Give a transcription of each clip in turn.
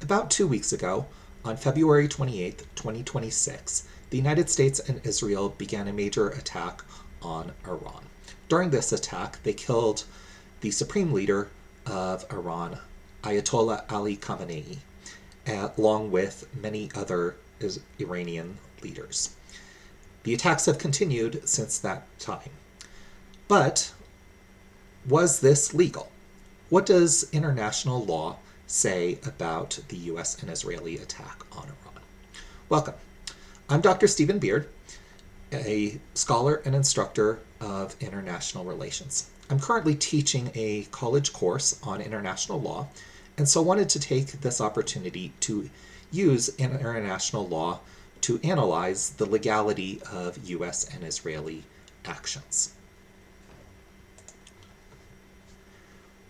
About 2 weeks ago, on February 28, 2026, the United States and Israel began a major attack on Iran. During this attack, they killed the supreme leader of Iran, Ayatollah Ali Khamenei, along with many other Iranian leaders. The attacks have continued since that time. But was this legal? What does international law say about the U.S. and Israeli attack on Iran? Welcome. I'm Dr. Stephen Beard, a scholar and instructor of international relations. I'm currently teaching a college course on international law, and so wanted to take this opportunity to use international law to analyze the legality of U.S. and Israeli actions.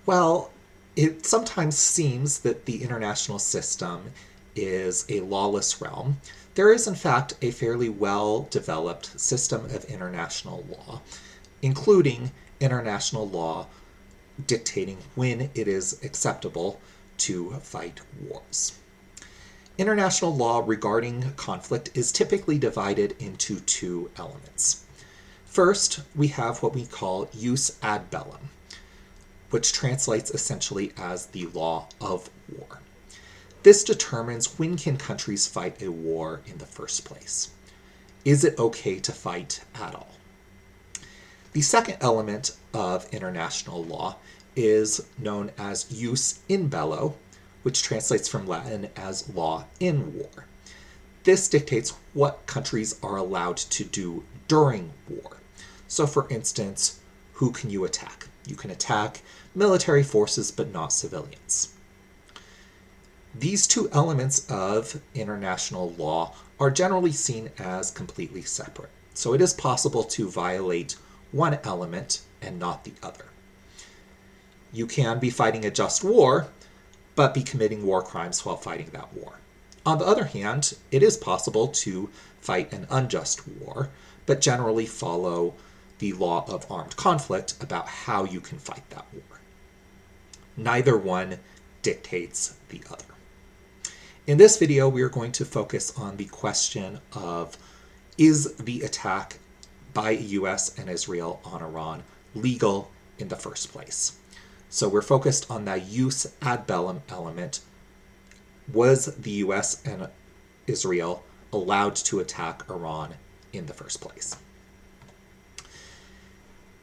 Well, it sometimes seems that the international system is a lawless realm. There is, in fact, a fairly well-developed system of international law, including international law dictating when it is acceptable to fight wars. International law regarding conflict is typically divided into two elements. First, we have what we call jus ad bellum, which translates essentially as the law of war. This determines when can countries fight a war in the first place. Is it okay to fight at all? The second element of international law is known as jus in bello, which translates from Latin as law in war. This dictates what countries are allowed to do during war. So for instance, who can you attack? You can attack military forces, but not civilians. These two elements of international law are generally seen as completely separate. So it is possible to violate one element and not the other. You can be fighting a just war, but be committing war crimes while fighting that war. On the other hand, it is possible to fight an unjust war, but generally follow the law of armed conflict about how you can fight that war. Neither one dictates the other. In this video, we are going to focus on the question of, is the attack by US and Israel on Iran legal in the first place? So we're focused on that jus ad bellum element. Was the US and Israel allowed to attack Iran in the first place?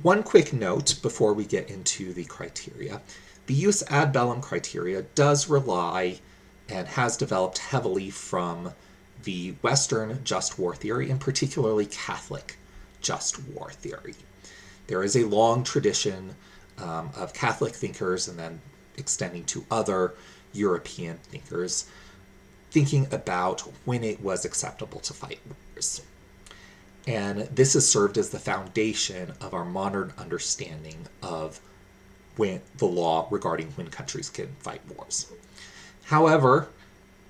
One quick note before we get into the criteria. The jus ad bellum criteria does rely and has developed heavily from the Western just war theory, and particularly Catholic just war theory. There is a long tradition of Catholic thinkers, and then extending to other European thinkers, thinking about when it was acceptable to fight wars. And this has served as the foundation of our modern understanding of when the law regarding when countries can fight wars. However,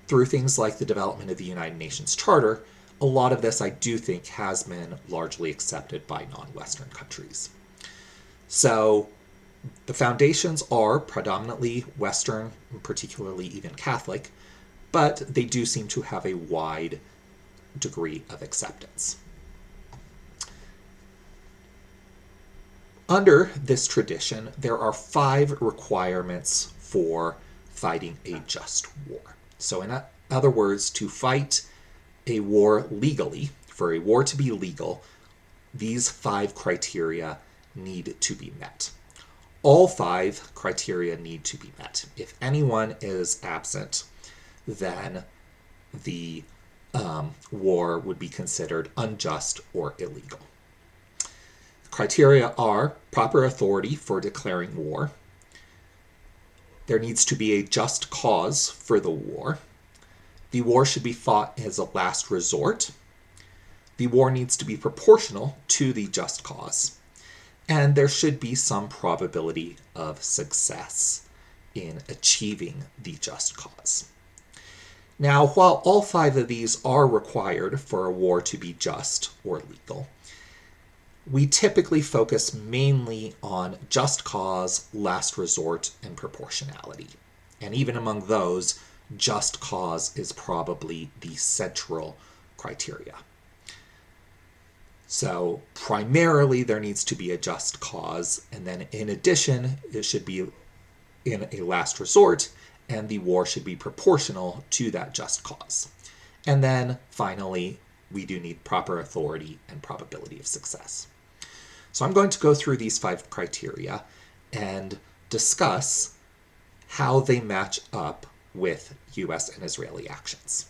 through things like the development of the United Nations Charter, a lot of this I do think has been largely accepted by non-Western countries. So the foundations are predominantly Western, particularly even Catholic, but they do seem to have a wide degree of acceptance. Under this tradition, there are 5 requirements for fighting a just war. So in other words, to fight a war legally, for a war to be legal, these 5 criteria need to be met. All 5 criteria need to be met. If anyone is absent, then the war would be considered unjust or illegal. Criteria are proper authority for declaring war. There needs to be a just cause for the war. The war should be fought as a last resort. The war needs to be proportional to the just cause. And there should be some probability of success in achieving the just cause. Now, while all 5 of these are required for a war to be just or legal, we typically focus mainly on just cause, last resort, and proportionality. And even among those, just cause is probably the central criteria. So primarily there needs to be a just cause, and then in addition it should be in a last resort, and the war should be proportional to that just cause. And then finally, we do need proper authority and probability of success. So I'm going to go through these 5 criteria and discuss how they match up with US and Israeli actions.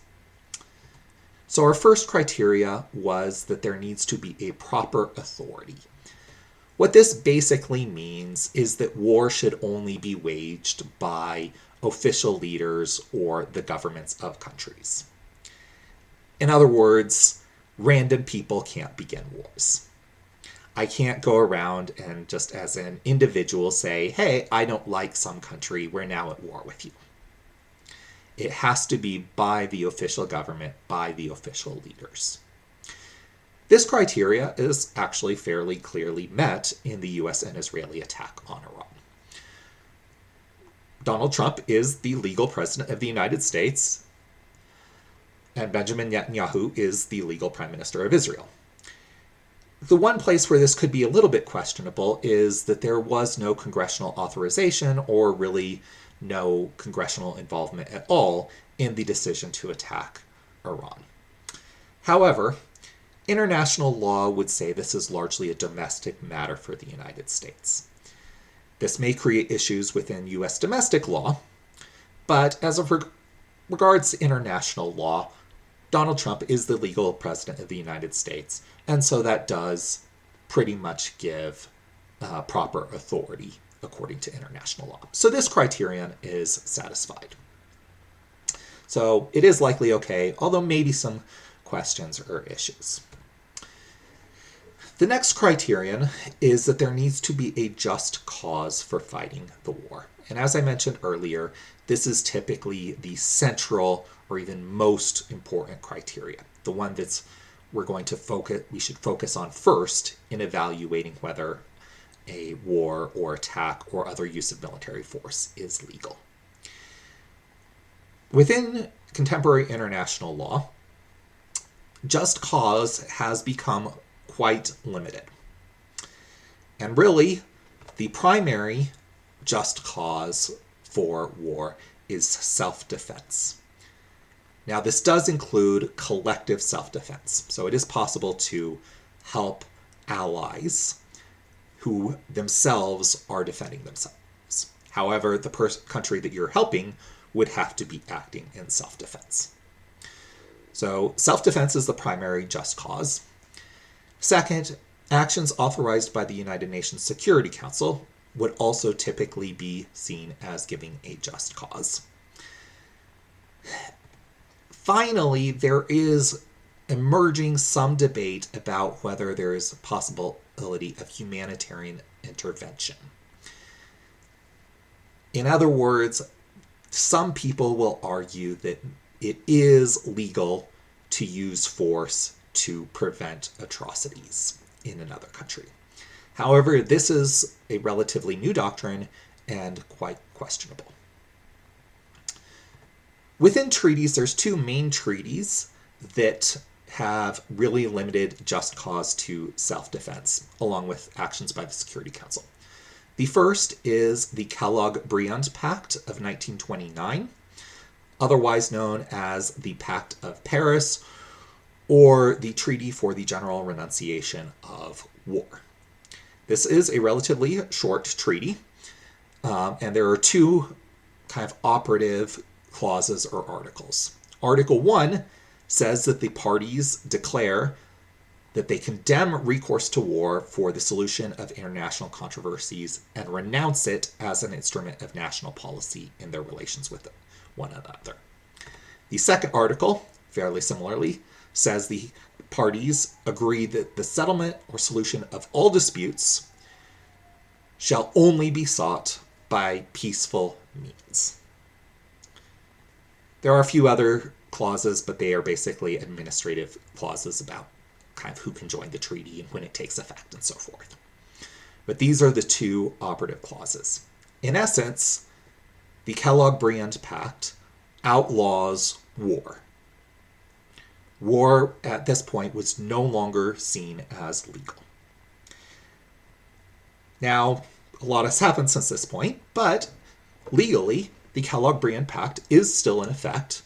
So our first criteria was that there needs to be a proper authority. What this basically means is that war should only be waged by official leaders or the governments of countries. In other words, random people can't begin wars. I can't go around and just as an individual say, hey, I don't like some country, we're now at war with you. It has to be by the official government, by the official leaders. This criteria is actually fairly clearly met in the US and Israeli attack on Iran. Donald Trump is the legal president of the United States, and Benjamin Netanyahu is the legal prime minister of Israel. The one place where this could be a little bit questionable is that there was no congressional authorization or really no congressional involvement at all in the decision to attack Iran. However, international law would say this is largely a domestic matter for the United States. This may create issues within U.S. domestic law, but as of regards to international law, Donald Trump is the legal president of the United States, and so that does pretty much give proper authority according to international law. So this criterion is satisfied. So it is likely okay, although maybe some questions or issues. The next criterion is that there needs to be a just cause for fighting the war. And as I mentioned earlier, this is typically the central or even most important criteria, the one that's we should focus on first in evaluating whether a war or attack or other use of military force is legal. Within contemporary international law, just cause has become quite limited. And really, the primary just cause for war is self-defense. Now, this does include collective self-defense. So it is possible to help allies who themselves are defending themselves. However, the country that you're helping would have to be acting in self-defense. So self-defense is the primary just cause. Second, actions authorized by the United Nations Security Council would also typically be seen as giving a just cause. Finally, there is emerging some debate about whether there is a possibility of humanitarian intervention. In other words, some people will argue that it is legal to use force to prevent atrocities in another country. However, this is a relatively new doctrine and quite questionable. Within treaties, there's 2 main treaties that have really limited just cause to self-defense, along with actions by the Security Council. The first is the Kellogg-Briand Pact of 1929, otherwise known as the Pact of Paris, or the Treaty for the General Renunciation of War. This is a relatively short treaty, and there are 2 kind of operative clauses or articles. Article 1 says that the parties declare that they condemn recourse to war for the solution of international controversies and renounce it as an instrument of national policy in their relations with one another. The second article, fairly similarly, says the parties agree that the settlement or solution of all disputes shall only be sought by peaceful means. There are a few other clauses, but they are basically administrative clauses about kind of who can join the treaty and when it takes effect and so forth. But these are the 2 operative clauses. In essence, the Kellogg-Briand Pact outlaws war. War at this point was no longer seen as legal. Now, a lot has happened since this point, but legally, the Kellogg-Briand Pact is still in effect,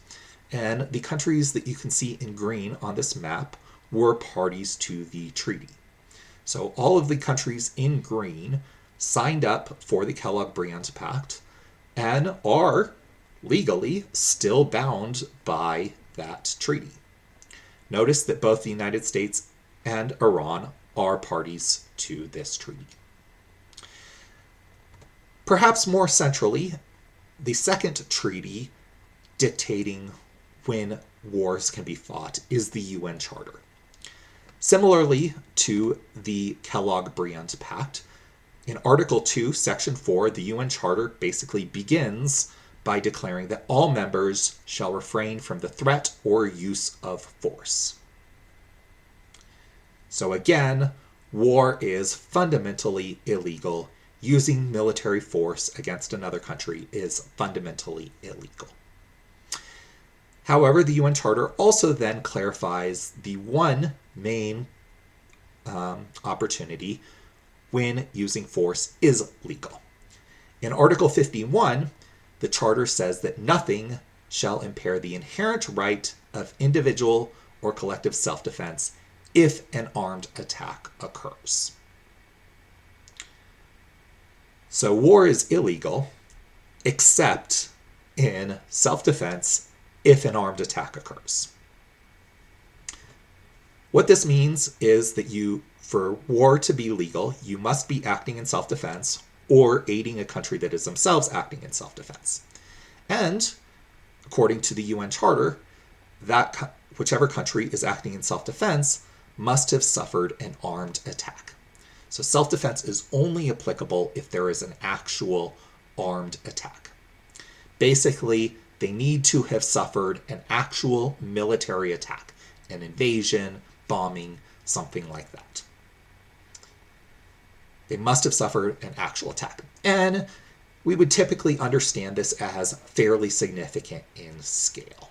and the countries that you can see in green on this map were parties to the treaty. So all of the countries in green signed up for the Kellogg-Briand Pact and are legally still bound by that treaty. Notice that both the United States and Iran are parties to this treaty. Perhaps more centrally, the second treaty dictating when wars can be fought is the UN Charter. Similarly to the Kellogg-Briand Pact, in Article 2, Section 4, the UN Charter basically begins by declaring that all members shall refrain from the threat or use of force. So again, war is fundamentally illegal. Using military force against another country is fundamentally illegal. However, the UN Charter also then clarifies the one main opportunity when using force is legal. In Article 51, the Charter says that nothing shall impair the inherent right of individual or collective self-defense if an armed attack occurs. So war is illegal, except in self-defense if an armed attack occurs. What this means is that for war to be legal, you must be acting in self-defense or aiding a country that is themselves acting in self-defense. And according to the UN Charter, that whichever country is acting in self-defense must have suffered an armed attack. So self-defense is only applicable if there is an actual armed attack. Basically, they need to have suffered an actual military attack, an invasion, bombing, something like that. They must have suffered an actual attack. And we would typically understand this as fairly significant in scale.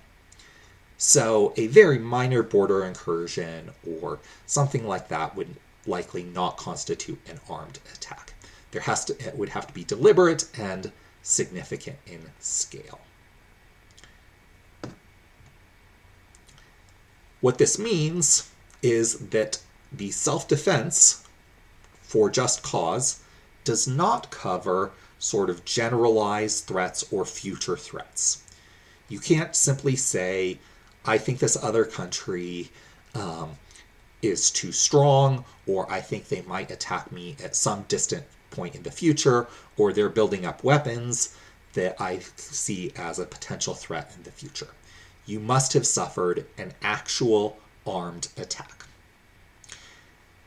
So a very minor border incursion or something like that would likely not constitute an armed attack. It would have to be deliberate and significant in scale. What this means is that the self-defense for just cause does not cover sort of generalized threats or future threats. You can't simply say, I think this other country is too strong, or I think they might attack me at some distant point in the future, or they're building up weapons that I see as a potential threat in the future. You must have suffered an actual armed attack.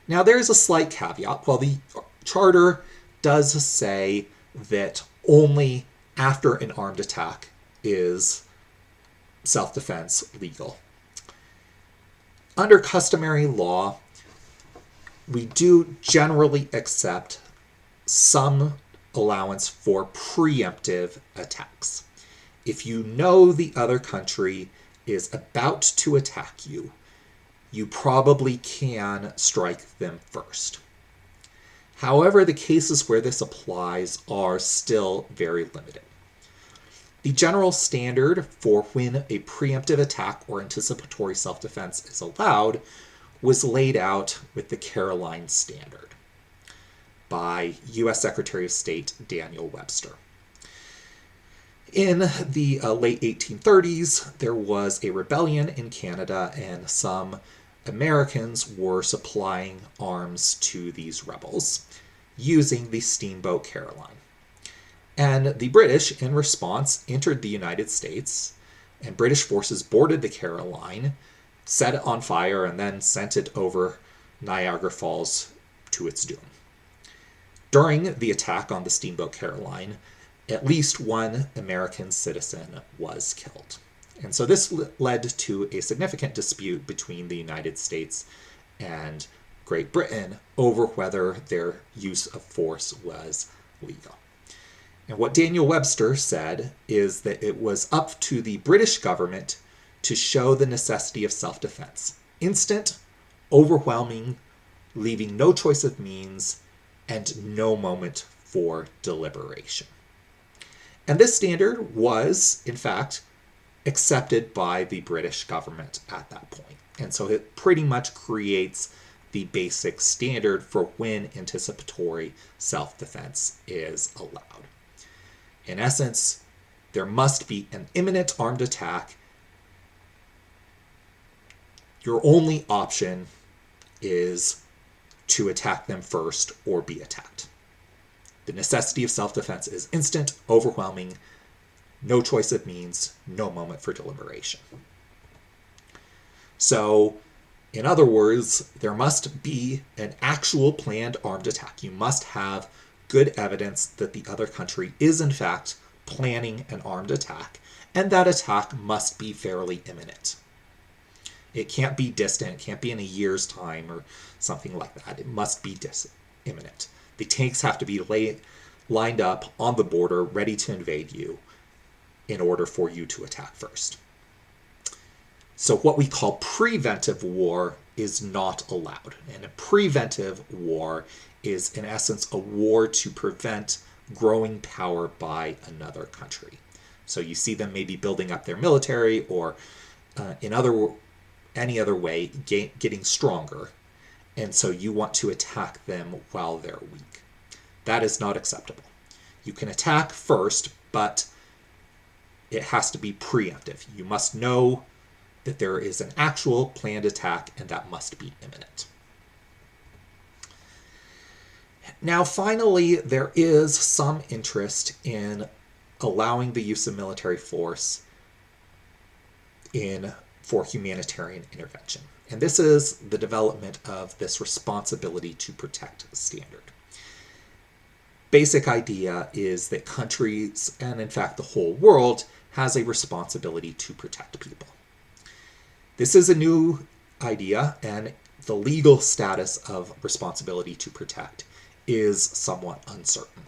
Now, there's a slight caveat. While the Charter does say that only after an armed attack is self-defense legal, under customary law, we do generally accept some allowance for preemptive attacks. If you know the other country is about to attack you, you probably can strike them first. However, the cases where this applies are still very limited. The general standard for when a preemptive attack or anticipatory self-defense is allowed was laid out with the Caroline Standard by U.S. Secretary of State Daniel Webster. In the late 1830s, there was a rebellion in Canada, and some Americans were supplying arms to these rebels using the steamboat Caroline. And the British, in response, entered the United States, and British forces boarded the Caroline, set it on fire, and then sent it over Niagara Falls to its doom. During the attack on the steamboat Caroline, at least one American citizen was killed. And so this led to a significant dispute between the United States and Great Britain over whether their use of force was legal. And what Daniel Webster said is that it was up to the British government to show the necessity of self-defense. Instant, overwhelming, leaving no choice of means, and no moment for deliberation. And this standard was, in fact, accepted by the British government at that point. And so it pretty much creates the basic standard for when anticipatory self-defense is allowed. In essence, there must be an imminent armed attack. Your only option is to attack them first or be attacked. The necessity of self-defense is instant, overwhelming, no choice of means, no moment for deliberation. So, in other words, there must be an actual planned armed attack. You must have good evidence that the other country is in fact planning an armed attack, and that attack must be fairly imminent. It can't be distant, it can't be in a year's time or something like that. It must be imminent. The tanks have to be lined up on the border, ready to invade you in order for you to attack first. So what we call preventive war is not allowed. And a preventive war is, in essence, a war to prevent growing power by another country. So you see them maybe building up their military or any other way getting stronger. And so you want to attack them while they're weak. That is not acceptable. You can attack first, but it has to be preemptive. You must know that there is an actual planned attack, and that must be imminent. Now, finally, there is some interest in allowing the use of military force for humanitarian intervention. And this is the development of this responsibility to protect standard. Basic idea is that countries, and in fact the whole world, has a responsibility to protect people. This is a new idea, and the legal status of responsibility to protect is somewhat uncertain.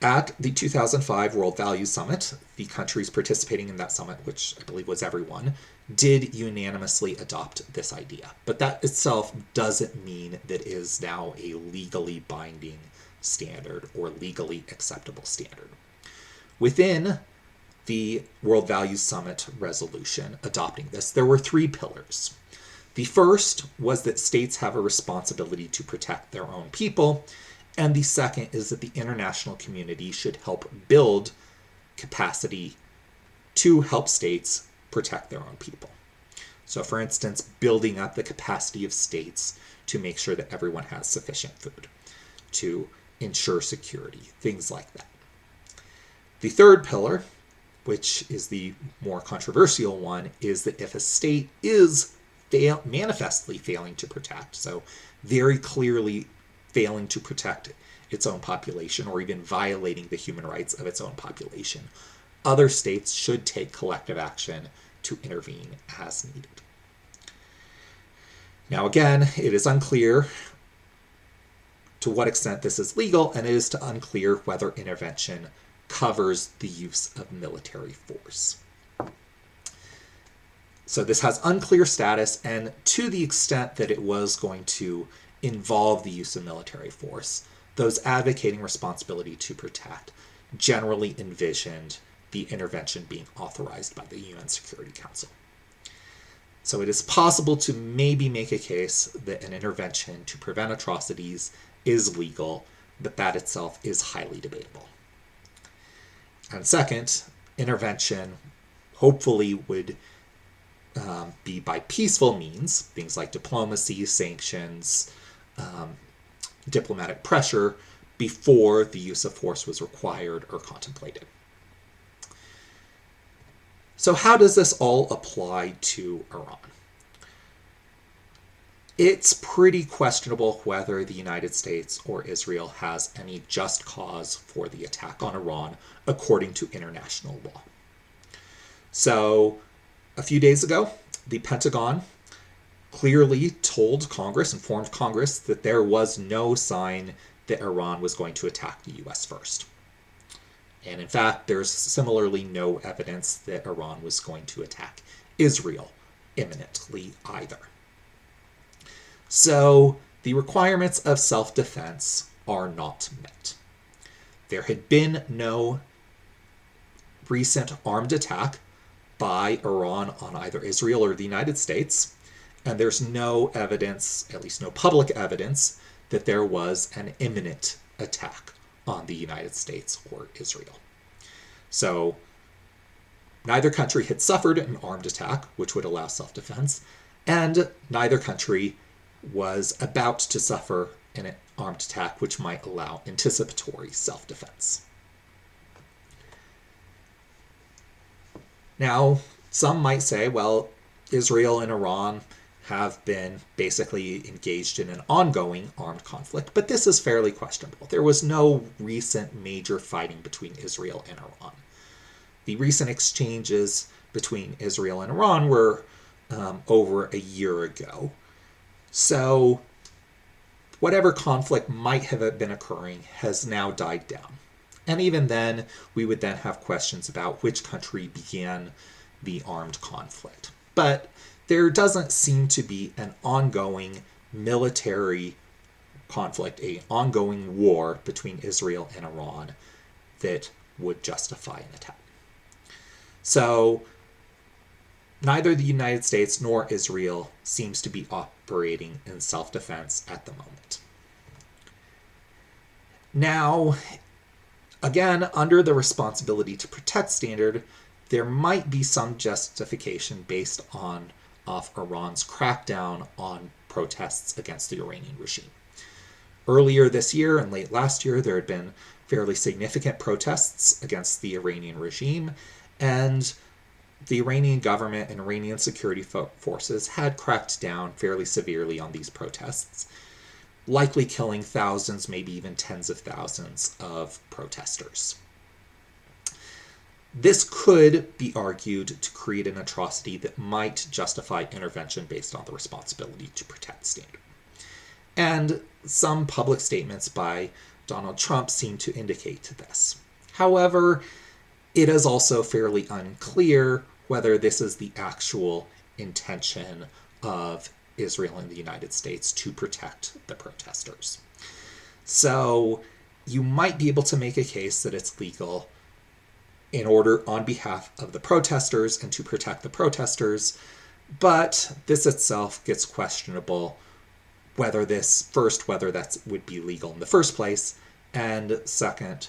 At the 2005 World Values Summit, the countries participating in that summit, which I believe was everyone, did unanimously adopt this idea. But that itself doesn't mean that it is now a legally binding standard or legally acceptable standard. Within the World Values Summit resolution adopting this, there were 3 pillars. The first was that states have a responsibility to protect their own people, and the second is that the international community should help build capacity to help states protect their own people. So, for instance, building up the capacity of states to make sure that everyone has sufficient food, to ensure security, things like that. The third pillar, which is the more controversial one, is that if a state is manifestly failing to protect, so very clearly failing to protect its own population or even violating the human rights of its own population, other states should take collective action to intervene as needed. Now again, it is unclear to what extent this is legal, and it is unclear whether intervention covers the use of military force. So this has unclear status, and to the extent that it was going to involve the use of military force, those advocating responsibility to protect generally envisioned the intervention being authorized by the UN Security Council. So it is possible to maybe make a case that an intervention to prevent atrocities is legal, but that itself is highly debatable. And second, intervention hopefully would be by peaceful means, things like diplomacy, sanctions, diplomatic pressure, before the use of force was required or contemplated. So how does this all apply to Iran? It's pretty questionable whether the United States or Israel has any just cause for the attack on Iran according to international law. So a few days ago, the Pentagon clearly told Congress, informed Congress, that there was no sign that Iran was going to attack the US first. And in fact, there's similarly no evidence that Iran was going to attack Israel imminently either. So the requirements of self-defense are not met. There had been no recent armed attack by Iran on either Israel or the United States, and there's no evidence, at least no public evidence, that there was an imminent attack on the United States or Israel. So neither country had suffered an armed attack, which would allow self-defense, and neither country was about to suffer an armed attack, which might allow anticipatory self-defense. Now, some might say, well, Israel and Iran have been basically engaged in an ongoing armed conflict, but this is fairly questionable. There was no recent major fighting between Israel and Iran. The recent exchanges between Israel and Iran were over a year ago. So whatever conflict might have been occurring has now died down. And even then, we would then have questions about which country began the armed conflict. But there doesn't seem to be an ongoing military conflict, an ongoing war between Israel and Iran that would justify an attack. So neither the United States nor Israel seems to be operating in self-defense at the moment. Now, again, under the responsibility to protect standard, there might be some justification based on Iran's crackdown on protests against the Iranian regime. Earlier this year and late last year, there had been fairly significant protests against the Iranian regime, and the Iranian government and Iranian security forces had cracked down fairly severely on these protests, likely killing thousands, maybe even tens of thousands of protesters. This could be argued to create an atrocity that might justify intervention based on the responsibility to protect standard. And some public statements by Donald Trump seem to indicate this. However, it is also fairly unclear whether this is the actual intention of Israel and the United States to protect the protesters. So you might be able to make a case that it's legal in order on behalf of the protesters and to protect the protesters, but this itself gets questionable whether that would be legal in the first place, and second,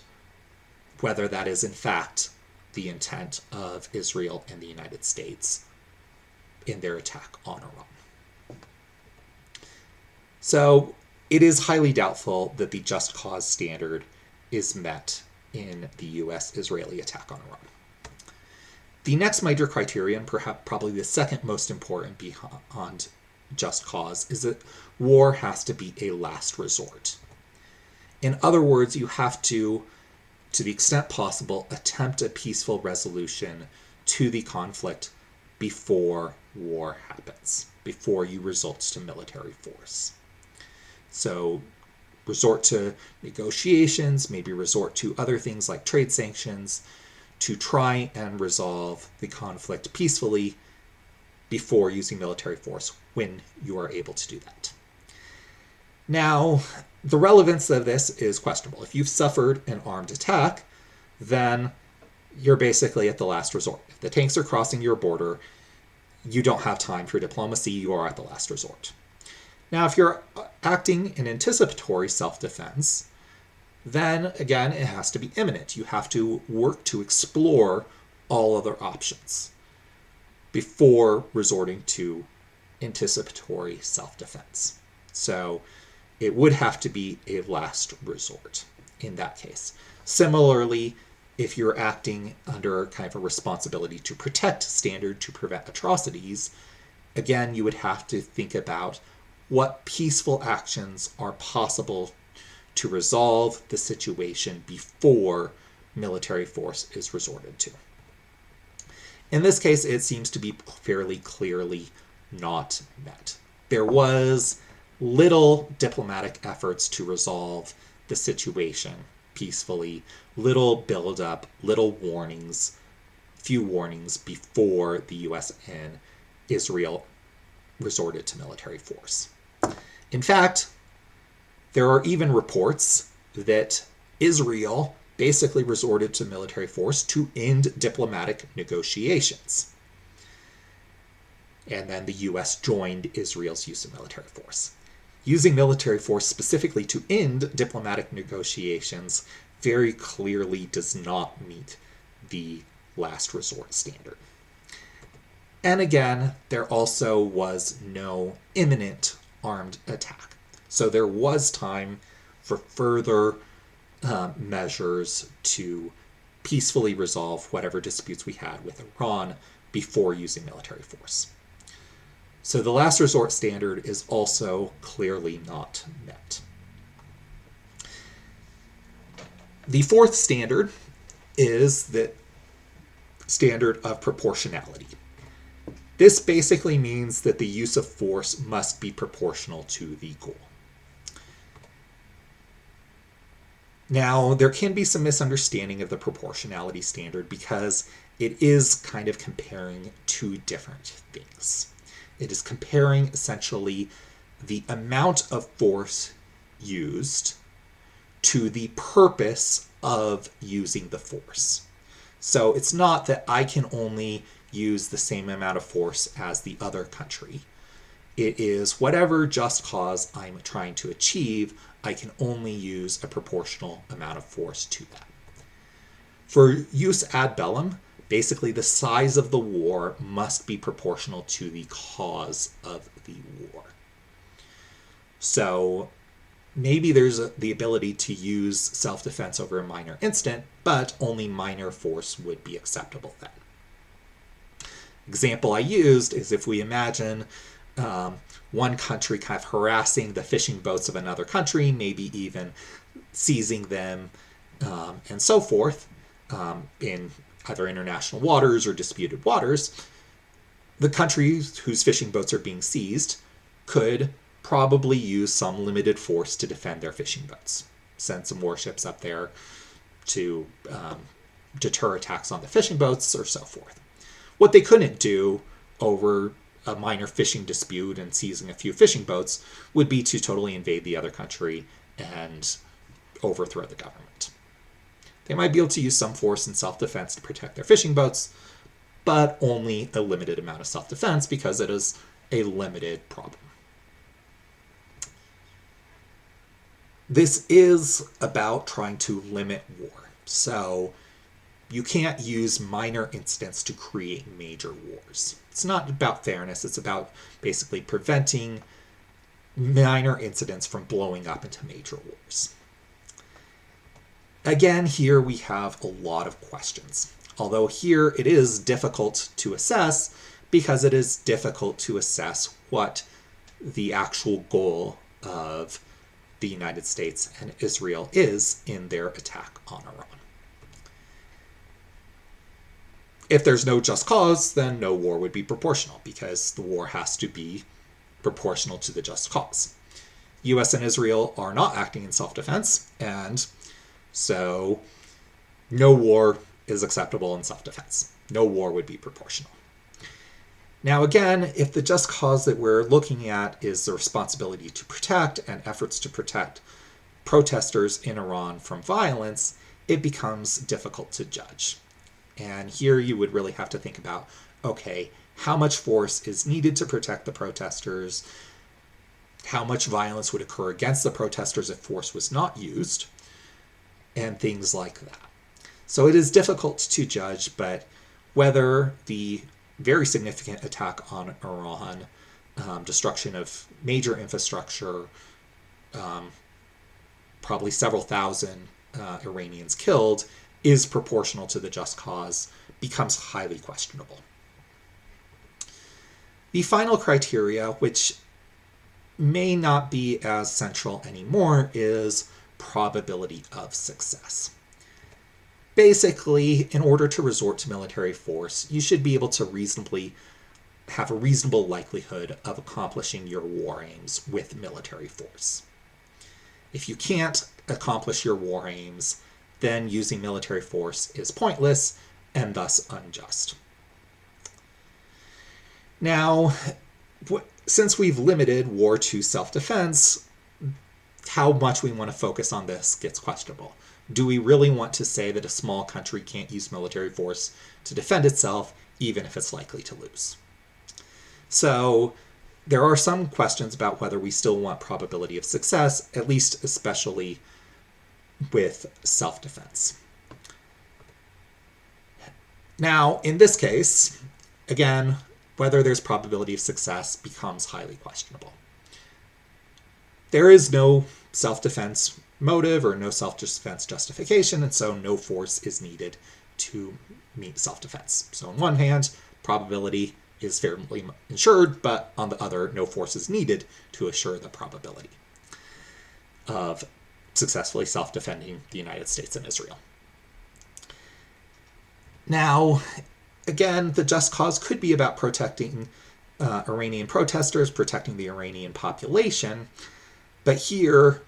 whether that is in fact the intent of Israel and the United States in their attack on Iran. So it is highly doubtful that the just cause standard is met in the US-Israeli attack on Iran. The next major criterion, perhaps probably the second most important beyond just cause, is that war has to be a last resort. In other words, you have to the extent possible, attempt a peaceful resolution to the conflict before war happens, before you resort to military force. So resort to negotiations, maybe resort to other things like trade sanctions to try and resolve the conflict peacefully before using military force when you are able to do that. Now, the relevance of this is questionable. If you've suffered an armed attack, then you're basically at the last resort. If the tanks are crossing your border, you don't have time for diplomacy, you are at the last resort. Now, if you're acting in anticipatory self-defense, then again, it has to be imminent. You have to work to explore all other options before resorting to anticipatory self-defense. So it would have to be a last resort in that case. Similarly, if you're acting under kind of a responsibility to protect standard to prevent atrocities, again, you would have to think about what peaceful actions are possible to resolve the situation before military force is resorted to. In this case, it seems to be fairly clearly not met. There was little diplomatic efforts to resolve the situation peacefully, little buildup, little warnings, few warnings before the US and Israel resorted to military force. In fact, there are even reports that Israel basically resorted to military force to end diplomatic negotiations. And then the US joined Israel's use of military force. Using military force specifically to end diplomatic negotiations very clearly does not meet the last resort standard. And again, there also was no imminent armed attack. So there was time for further measures to peacefully resolve whatever disputes we had with Iran before using military force. So the last resort standard is also clearly not met. The fourth standard is the standard of proportionality. This basically means that the use of force must be proportional to the goal. Now, there can be some misunderstanding of the proportionality standard because it is kind of comparing two different things. It is comparing essentially the amount of force used to the purpose of using the force. So it's not that I can only use the same amount of force as the other country. It is whatever just cause I'm trying to achieve, I can only use a proportional amount of force to that. For use ad bellum, basically the size of the war must be proportional to the cause of the war. So maybe there's the ability to use self-defense over a minor incident, but only minor force would be acceptable then. Example I used is if we imagine one country kind of harassing the fishing boats of another country, maybe even seizing them and so forth in either international waters or disputed waters, the country whose fishing boats are being seized could probably use some limited force to defend their fishing boats. Send some warships up there to deter attacks on the fishing boats or so forth. What they couldn't do over a minor fishing dispute and seizing a few fishing boats would be to totally invade the other country and overthrow the government. They might be able to use some force in self-defense to protect their fishing boats, but only a limited amount of self-defense because it is a limited problem. This is about trying to limit war. So you can't use minor incidents to create major wars. It's not about fairness. It's about basically preventing minor incidents from blowing up into major wars. Again, here we have a lot of questions. Although here it is difficult to assess because it is difficult to assess what the actual goal of the United States and Israel is in their attack on Iran. If there's no just cause, then no war would be proportional because the war has to be proportional to the just cause. US and Israel are not acting in self-defense, and so no war is acceptable in self-defense. No war would be proportional. Now again, if the just cause that we're looking at is the responsibility to protect and efforts to protect protesters in Iran from violence, it becomes difficult to judge. And here you would really have to think about, okay, how much force is needed to protect the protesters? How much violence would occur against the protesters if force was not used? And things like that. So it is difficult to judge, but whether the very significant attack on Iran, destruction of major infrastructure, probably several thousand Iranians killed, is proportional to the just cause becomes highly questionable. The final criteria, which may not be as central anymore, is probability of success. Basically, in order to resort to military force, you should be able to have a reasonable likelihood of accomplishing your war aims with military force. If you can't accomplish your war aims, then using military force is pointless and thus unjust. Now, since we've limited war to self-defense, how much we want to focus on this gets questionable. Do we really want to say that a small country can't use military force to defend itself, even if it's likely to lose? So there are some questions about whether we still want probability of success, at least especially with self-defense. Now, in this case, again, whether there's probability of success becomes highly questionable. There is no self-defense motive or no self-defense justification, and so no force is needed to meet self-defense. So on one hand, probability is fairly ensured, but on the other, no force is needed to assure the probability of successfully self-defending the United States and Israel. Now, again, the just cause could be about protecting Iranian protesters, protecting the Iranian population, but here,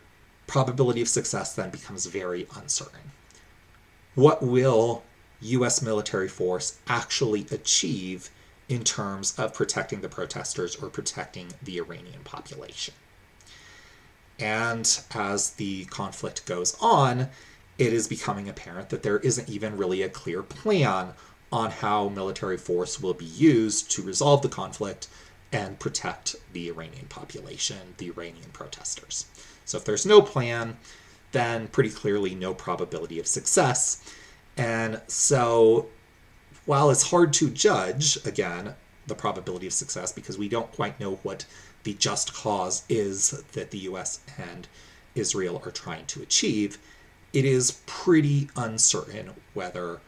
probability of success then becomes very uncertain. What will U.S. military force actually achieve in terms of protecting the protesters or protecting the Iranian population? And as the conflict goes on, it is becoming apparent that there isn't even really a clear plan on how military force will be used to resolve the conflict and protect the Iranian population, the Iranian protesters. So if there's no plan, then pretty clearly no probability of success. And so while it's hard to judge, again, the probability of success because we don't quite know what the just cause is that the US and Israel are trying to achieve, it is pretty uncertain whether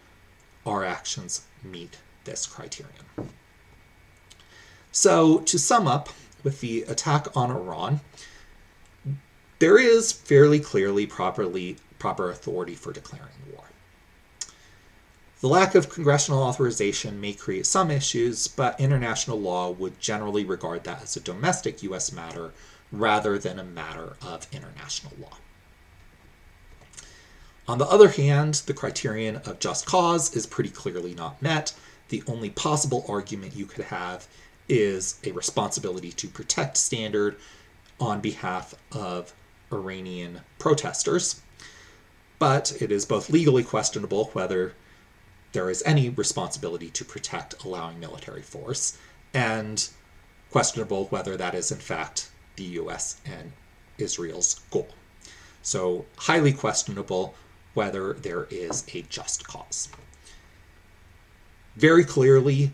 our actions meet this criterion. So to sum up, with the attack on Iran, there is fairly clearly proper authority for declaring war. The lack of congressional authorization may create some issues, but international law would generally regard that as a domestic U.S. matter rather than a matter of international law. On the other hand, the criterion of just cause is pretty clearly not met. The only possible argument you could have is a responsibility to protect standard on behalf of Iranian protesters. But it is both legally questionable whether there is any responsibility to protect allowing military force, and questionable whether that is in fact the US and Israel's goal. So highly questionable whether there is a just cause. Very clearly,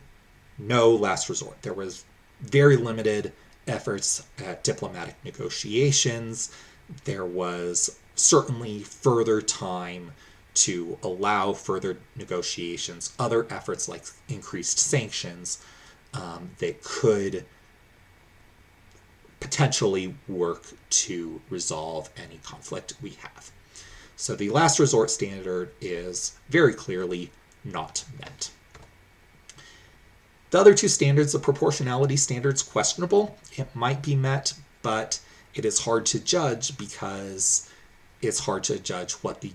no last resort. There was very limited efforts at diplomatic negotiations. There was certainly further time to allow further negotiations, other efforts like increased sanctions that could potentially work to resolve any conflict we have. So the last resort standard is very clearly not met. The other two standards, the proportionality standard is questionable. It might be met, but it is hard to judge because it's hard to judge what the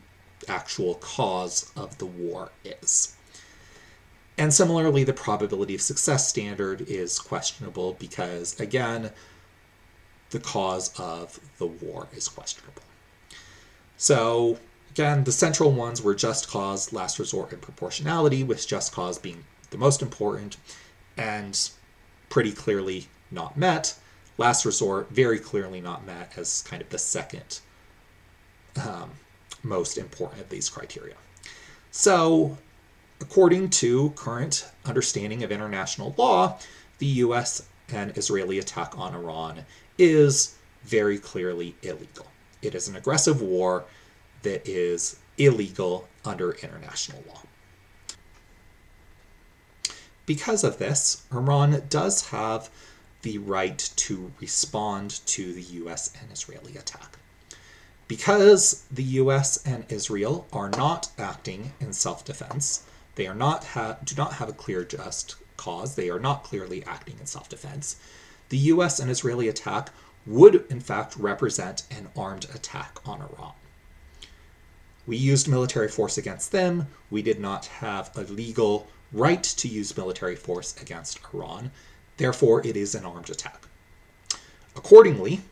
actual cause of the war is. And similarly, the probability of success standard is questionable because, again, the cause of the war is questionable. So, again, the central ones were just cause, last resort, and proportionality, with just cause being the most important and pretty clearly not met. Last resort, very clearly not met as kind of the second most important of these criteria. So, according to current understanding of international law, the US and Israeli attack on Iran is very clearly illegal. It is an aggressive war that is illegal under international law. Because of this, Iran does have the right to respond to the US and Israeli attack. Because the US and Israel are not acting in self-defense, they do not have a clear just cause, they are not clearly acting in self-defense, the US and Israeli attack would in fact represent an armed attack on Iran. We used military force against them. We did not have a legal right to use military force against Iran. Therefore, it is an armed attack. Accordingly,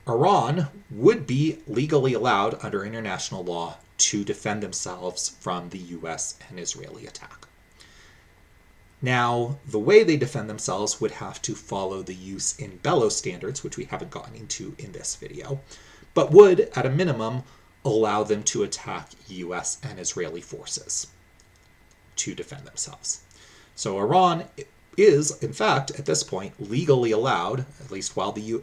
Iran would be legally allowed under international law to defend themselves from the US and Israeli attack. Now, the way they defend themselves would have to follow the jus in bello standards, which we haven't gotten into in this video, but would, at a minimum, allow them to attack US and Israeli forces to defend themselves. So Iran is, in fact, at this point, legally allowed, at least while the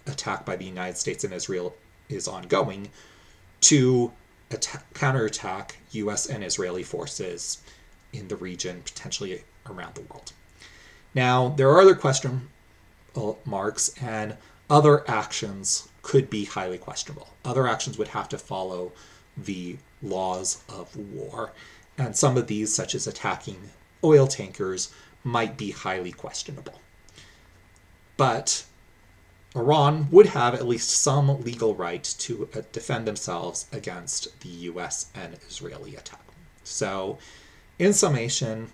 attack by the United States and Israel is ongoing, to counterattack US and Israeli forces in the region, potentially around the world. Now, there are other question marks, and other actions could be highly questionable. Other actions would have to follow the laws of war, and some of these, such as attacking oil tankers, might be highly questionable. But Iran would have at least some legal right to defend themselves against the US and Israeli attack. So, in summation,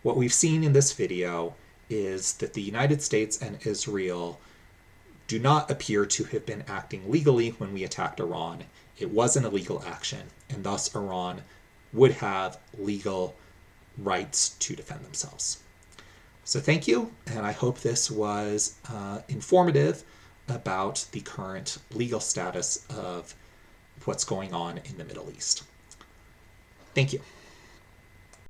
what we've seen in this video is that the United States and Israel do not appear to have been acting legally when we attacked Iran. It was an illegal action, and thus Iran would have legal rights to defend themselves. So thank you, and I hope this was informative about the current legal status of what's going on in the Middle East. Thank you.